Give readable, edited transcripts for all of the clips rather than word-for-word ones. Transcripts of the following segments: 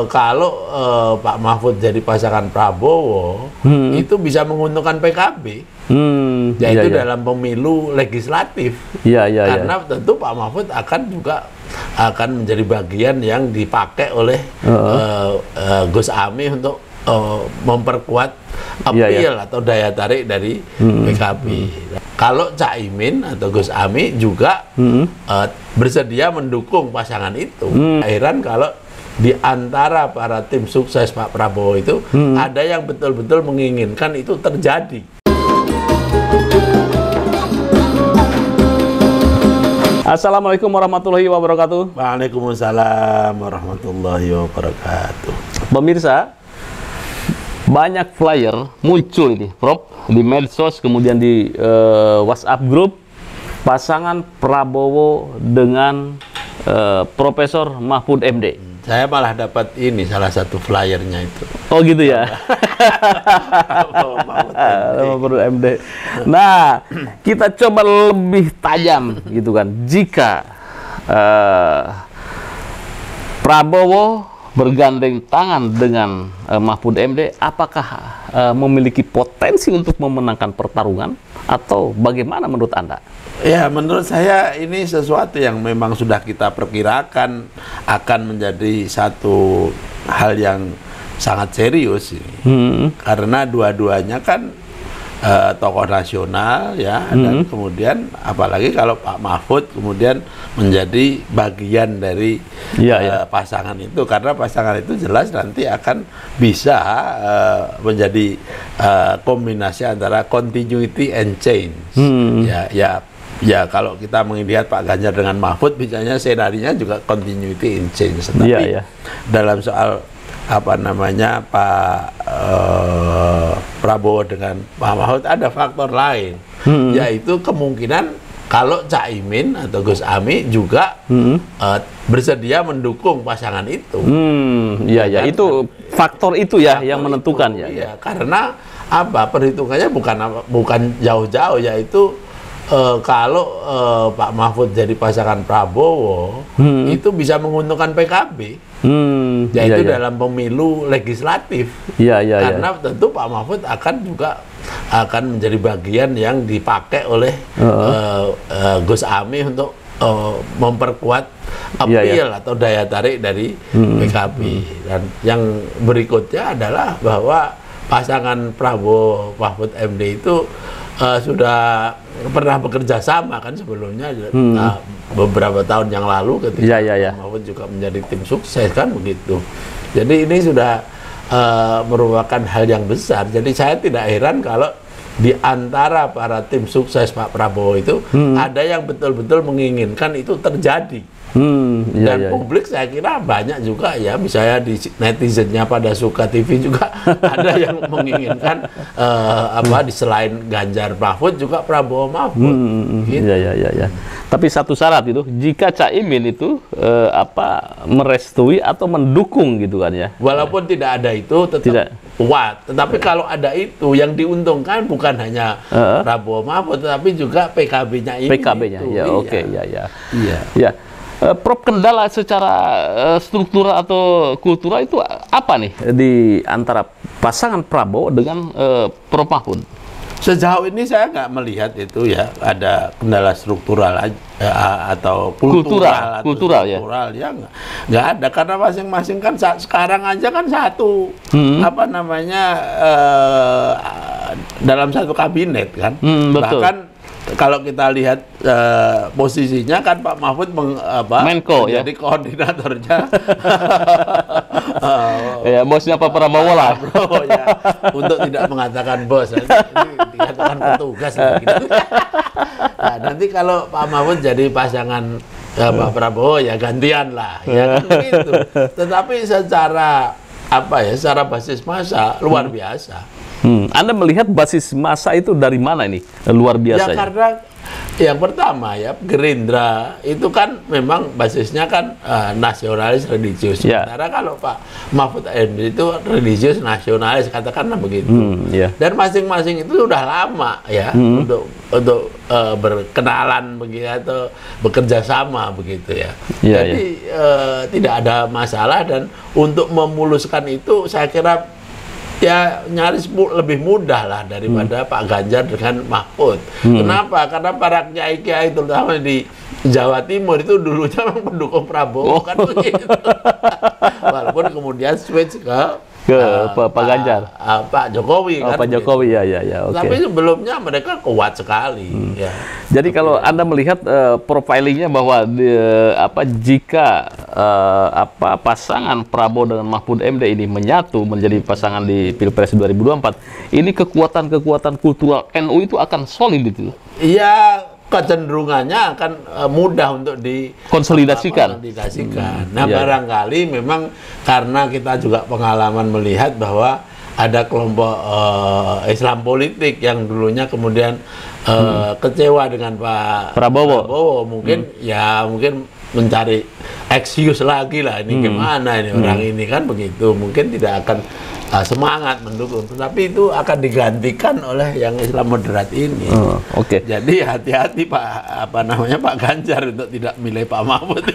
kalau Pak Mahfud jadi pasangan Prabowo, itu bisa menguntungkan PKB, yaitu dalam pemilu legislatif. Karena tentu Pak Mahfud akan menjadi bagian yang dipakai oleh Gus Ami untuk memperkuat appeal atau daya tarik dari PKB. Kalau Caimin atau Gus Ami juga bersedia mendukung pasangan itu. Heran kalau di antara para tim sukses Pak Prabowo itu ada yang betul-betul menginginkan itu terjadi. Assalamualaikum warahmatullahi wabarakatuh. Waalaikumsalam warahmatullahi wabarakatuh. Pemirsa, banyak flyer muncul ini, Prof, di medsos, kemudian di WhatsApp grup pasangan Prabowo dengan Profesor Mahfud MD. Saya malah dapat ini salah satu flyernya itu. Oh gitu ya. Mahfud MD. Nah, kita coba lebih tajam gitu kan. Jika Prabowo bergandeng tangan dengan Mahfud MD, apakah memiliki potensi untuk memenangkan pertarungan atau bagaimana menurut Anda? Ya, menurut saya ini sesuatu yang memang sudah kita perkirakan akan menjadi satu hal yang sangat serius ini. Karena dua-duanya kan tokoh nasional ya, dan kemudian apalagi kalau Pak Mahfud kemudian menjadi bagian dari pasangan itu, karena pasangan itu jelas nanti akan bisa menjadi kombinasi antara continuity and change. Ya, kalau kita melihat Pak Ganjar dengan Mahfud, misalnya senarinya juga continuity and change. Tapi dalam soal apa namanya Pak Prabowo dengan Pak Mahfud ada faktor lain, yaitu kemungkinan kalau Caimin atau Gus Ami juga bersedia mendukung pasangan itu. Itu faktor itu ya yang menentukan ya. Karena apa, perhitungannya bukan jauh-jauh, yaitu kalau Pak Mahfud jadi pasangan Prabowo, itu bisa menguntungkan PKB, yaitu dalam pemilu legislatif. Karena tentu Pak Mahfud akan menjadi bagian yang dipakai oleh Gus Ami untuk memperkuat appeal atau daya tarik dari PKB. Dan yang berikutnya adalah bahwa pasangan Prabowo Mahfud MD itu sudah pernah bekerja sama kan sebelumnya, beberapa tahun yang lalu ketika Mahfud juga menjadi tim sukses kan begitu. Jadi ini sudah merupakan hal yang besar. Jadi saya tidak heran kalau di antara para tim sukses Pak Prabowo itu ada yang betul-betul menginginkan itu terjadi. Dan publik saya kira banyak juga ya, misalnya di netizennya pada Suka TV juga ada yang menginginkan di selain Ganjar Mahfud juga Prabowo Mahfud. Gitu. Tapi satu syarat itu, jika Caimin itu merestui atau mendukung gitu kan ya. Walaupun tidak ada itu tetap kuat. Tetapi kalau ada itu, yang diuntungkan bukan hanya Prabowo Mahfud, tetapi juga PKB-nya ini. PKB-nya, Prof, kendala secara struktural atau kultural itu apa nih di antara pasangan Prabowo dengan Prof Mahfud? Sejauh ini saya nggak melihat itu ya ada kendala struktural atau kultural ya nggak ada, karena masing-masing kan sekarang aja kan satu dalam satu kabinet kan. Bahkan kalau kita lihat posisinya kan Pak Mahfud Menko menjadi koordinatornya. Bosnya Pak Prabowo lah. Untuk tidak mengatakan bos, nanti dikatakan petugas gitu. Nah, nanti kalau Pak Mahfud jadi pasangan Pak Prabowo ya gantian lah, ya kan begitu. Tetapi secara basis massa luar biasa. Anda melihat basis massa itu dari mana ini? Luar biasa. Ya karena yang pertama ya, Gerindra itu kan memang basisnya kan nasionalis religius. Sementara kalau Pak Mahfud MD itu religius nasionalis, katakanlah begitu. Dan masing-masing itu sudah lama ya untuk berkenalan begitu atau bekerja sama begitu ya. Jadi tidak ada masalah, dan untuk memuluskan itu saya kira ya nyaris lebih mudah lah daripada Pak Ganjar dengan Mahfud. Kenapa? Karena para kiai-kiai terutama di Jawa Timur itu dulunya memang pendukung Prabowo kan begitu. Walaupun kemudian switch ke Pak Ganjar, Pak Jokowi kan. Pak Jokowi ya. Tapi sebelumnya mereka kuat sekali. Ya. Jadi kalau Anda melihat profilingnya bahwa jika pasangan Prabowo dengan Mahfud MD ini menyatu menjadi pasangan di Pilpres 2024, ini kekuatan-kekuatan kultural NU itu akan solid itu. Iya, kecenderungannya akan mudah untuk dikonsolidasikan. Nah, barangkali memang karena kita juga pengalaman melihat bahwa ada kelompok Islam politik yang dulunya kemudian kecewa dengan Pak Prabowo, mungkin mungkin mencari excuse lagi lah, ini gimana ini orang ini kan begitu, mungkin tidak akan semangat mendukung, tapi itu akan digantikan oleh yang Islam moderat ini. Jadi hati-hati Pak Ganjar untuk tidak milih Pak Mahfud.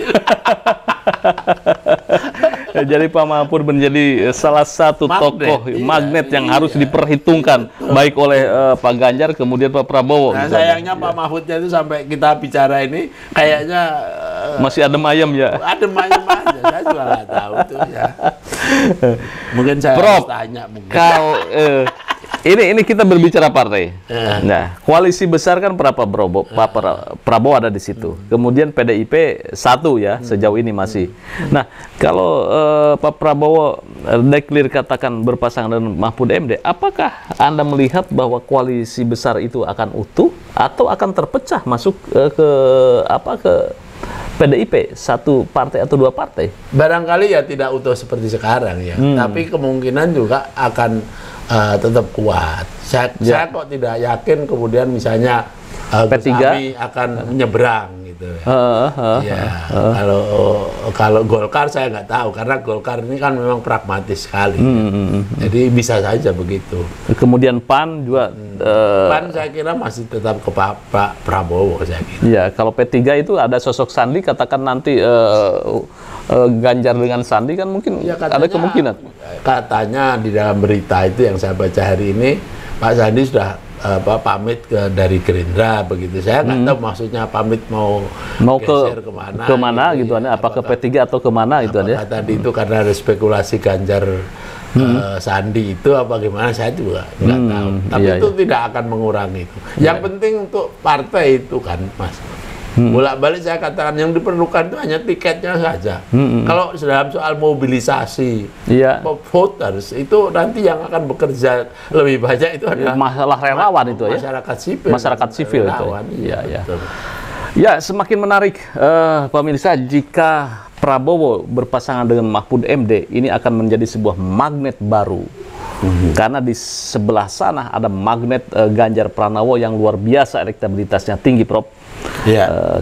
Jadi Pak Mahfud menjadi salah satu tokoh magnet yang harus diperhitungkan baik oleh Pak Ganjar kemudian Pak Prabowo. Nah, sayangnya Pak Mahfudnya itu sampai kita bicara ini kayaknya masih adem ayam ya. Adem ayam aja, saya juga nggak tahu tuh ya. Mungkin saya harus tanya mungkin. Kalau ini kita berbicara partai. Nah, koalisi besar kan berapa Prabowo ada di situ. Kemudian PDIP satu ya sejauh ini masih. Nah, kalau Pak Prabowo deklir katakan berpasangan dengan Mahfud MD, apakah Anda melihat bahwa koalisi besar itu akan utuh atau akan terpecah masuk ke PDIP, satu partai atau dua partai? Barangkali ya tidak utuh seperti sekarang ya, tapi kemungkinan juga akan tetap kuat. Saya kok tidak yakin kemudian misalnya P3 akan menyeberang gitu. Kalau Golkar saya nggak tahu, karena Golkar ini kan memang pragmatis sekali. Jadi bisa saja begitu. Kemudian PAN juga. PAN saya kira masih tetap ke Pak Prabowo saya kira. Ya, kalau P3 itu ada sosok Sandi, katakan nanti Ganjar dengan Sandi kan mungkin ya, katanya, ada kemungkinan. Katanya di dalam berita itu yang saya baca hari ini, Pak Sandi sudah pamit dari Gerindra begitu. Saya nggak tahu maksudnya pamit mau kemana gitu ya. Apa ke P3 atau kemana gitu ya. Tadi itu karena ada spekulasi Ganjar Sandi itu apa gimana, saya juga nggak tahu. Tapi itu tidak akan mengurangi itu. Yang penting untuk partai itu kan, Mas. Bolak-balik saya katakan yang diperlukan itu hanya tiketnya saja. Kalau dalam soal mobilisasi voters itu nanti yang akan bekerja lebih banyak itu adalah masalah relawan itu ya. Masyarakat sipil itu. Ya, semakin menarik pemirsa jika Prabowo berpasangan dengan Mahfud MD, ini akan menjadi sebuah magnet baru. Karena di sebelah sana ada magnet Ganjar Pranowo yang luar biasa elektabilitasnya tinggi, Prof.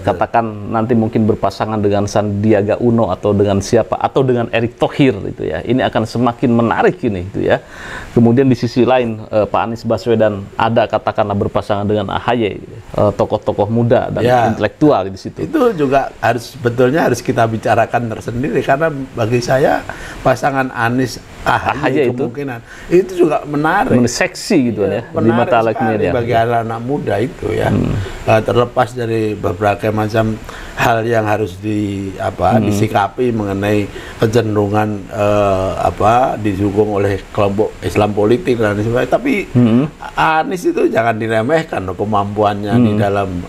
Katakan nanti mungkin berpasangan dengan Sandiaga Uno atau dengan siapa, atau dengan Erick Thohir gitu ya. Ini akan semakin menarik ini gitu ya. Kemudian di sisi lain Pak Anies Baswedan ada katakanlah berpasangan dengan AHY, tokoh-tokoh muda dan intelektual di situ. Itu juga sebetulnya harus kita bicarakan tersendiri, karena bagi saya pasangan Anies AHY itu kemungkinan itu juga menarik, seksi gitu ya, di mata media bagi anak-anak muda itu ya. Terlepas dari berbagai macam hal yang harus disikapi mengenai kecenderungan didukung oleh kelompok Islam politik dan sebagainya, tapi Anies itu jangan diremehkan kemampuannya di dalam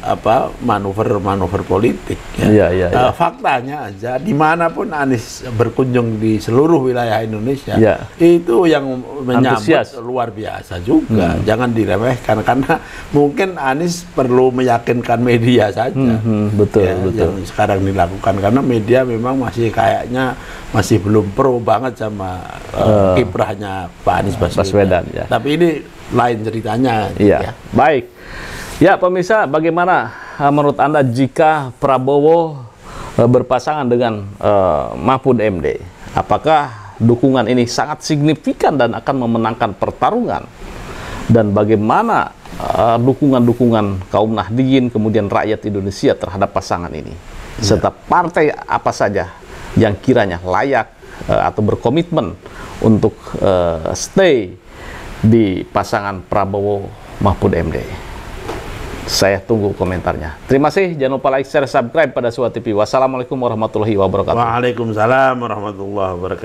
manuver politik ya. Faktanya aja dimanapun Anies berkunjung di seluruh wilayah Indonesia, itu yang menyambut luar biasa juga. Jangan diremehkan, karena mungkin Anies perlu meyakinkan media saja. Betul. Yang sekarang dilakukan, karena media memang masih kayaknya masih belum pro banget sama kiprahnya Pak Anies Baswedan. Ya. Tapi ini lain ceritanya. Ya. Baik. Ya, pemirsa, bagaimana menurut Anda jika Prabowo berpasangan dengan Mahfud MD? Apakah dukungan ini sangat signifikan dan akan memenangkan pertarungan? Dan bagaimana dukungan-dukungan kaum Nahdliyin kemudian rakyat Indonesia terhadap pasangan ini? Serta partai apa saja yang kiranya layak atau berkomitmen untuk stay di pasangan Prabowo Mahfud MD. Saya tunggu komentarnya. Terima kasih. Jangan lupa like, share, subscribe pada Suara TV. Wassalamualaikum warahmatullahi wabarakatuh. Waalaikumsalam warahmatullahi wabarakatuh.